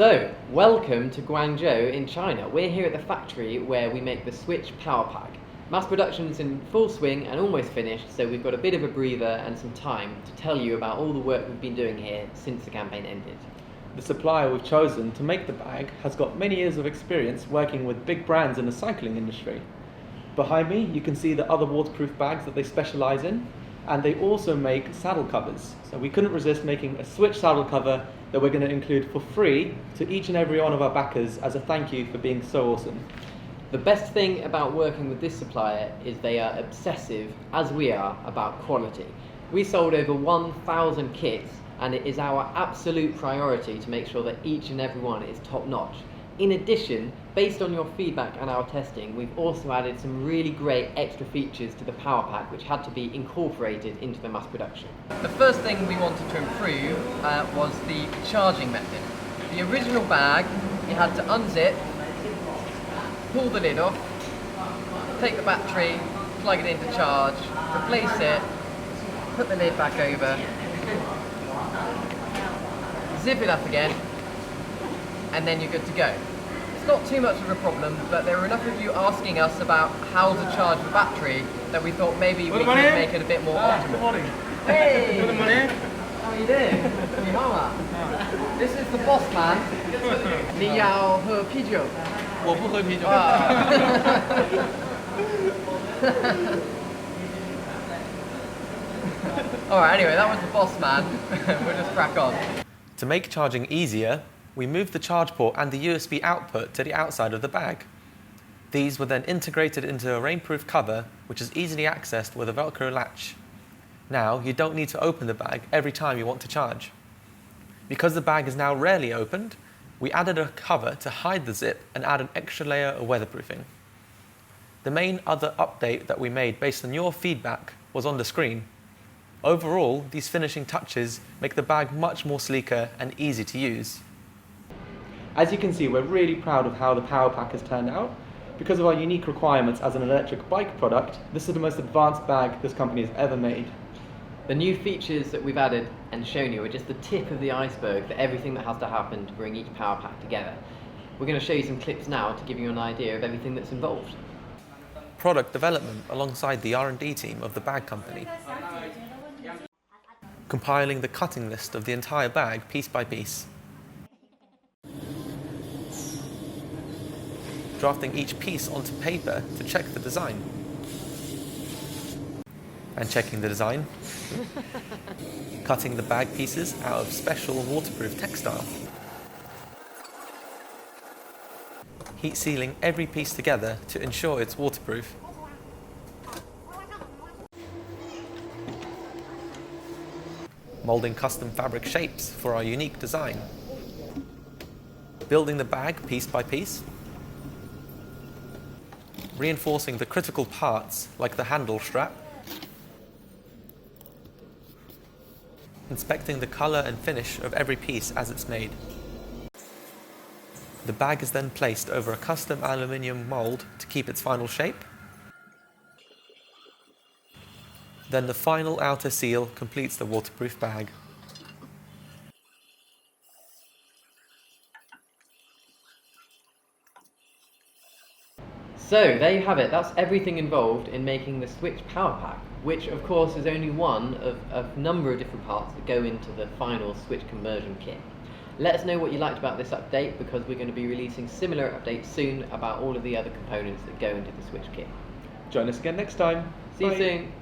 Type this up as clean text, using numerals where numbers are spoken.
So, welcome to Guangzhou in China. We're here at the factory where we make the Swytch power pack. Mass production's in full swing and almost finished, so we've got a bit of a breather and some time to tell you about all the work we've been doing here since the campaign ended. The supplier we've chosen to make the bag has got many years of experience working with big brands in the cycling industry. Behind me you can see the other waterproof bags that they specialise in, and they also make saddle covers. So we couldn't resist making a Swytch saddle cover that we're going to include for free to each and every one of our backers as a thank you for being so awesome. The best thing about working with this supplier is they are obsessive, as we are, about quality. We sold over 1,000 kits, and it is our absolute priority to make sure that each and every one is top notch. In addition, based on your feedback and our testing, we've also added some really great extra features to the power pack which had to be incorporated into the mass production. The first thing we wanted to improve was the charging method. The original bag, you had to unzip, pull the lid off, take the battery, plug it in to charge, replace it, put the lid back over, zip it up again, and then you're good to go. It's not too much of a problem, but there were enough of you asking us about how to charge the battery that we thought maybe we could make it a bit more optimal. Good morning. Hey! Good morning. How are you doing? This is the boss man. 你要喝啤酒？我不喝啤酒。Alright, anyway, that was the boss man. We'll just crack on. To make charging easier, we moved the charge port and the USB output to the outside of the bag. These were then integrated into a rainproof cover, which is easily accessed with a Velcro latch. Now, you don't need to open the bag every time you want to charge. Because the bag is now rarely opened, we added a cover to hide the zip and add an extra layer of weatherproofing. The main other update that we made based on your feedback was on the screen. Overall, these finishing touches make the bag much more sleeker and easy to use. As you can see, we're really proud of how the power pack has turned out. Because of our unique requirements as an electric bike product, this is the most advanced bag this company has ever made. The new features that we've added and shown you are just the tip of the iceberg for everything that has to happen to bring each power pack together. We're going to show you some clips now to give you an idea of everything that's involved. Product development alongside the R&D team of the bag company. Compiling the cutting list of the entire bag piece by piece. Drafting each piece onto paper to check the design. And checking the design. Cutting the bag pieces out of special waterproof textile. Heat sealing every piece together to ensure it's waterproof. Molding custom fabric shapes for our unique design. Building the bag piece by piece. Reinforcing the critical parts like the handle strap. Inspecting the colour and finish of every piece as it's made. The bag is then placed over a custom aluminium mould to keep its final shape. Then the final outer seal completes the waterproof bag. So there you have it, that's everything involved in making the Swytch power pack, which of course is only one of a number of different parts that go into the final Swytch conversion kit. Let us know what you liked about this update, because we're going to be releasing similar updates soon about all of the other components that go into the Swytch kit. Join us again next time. See you soon.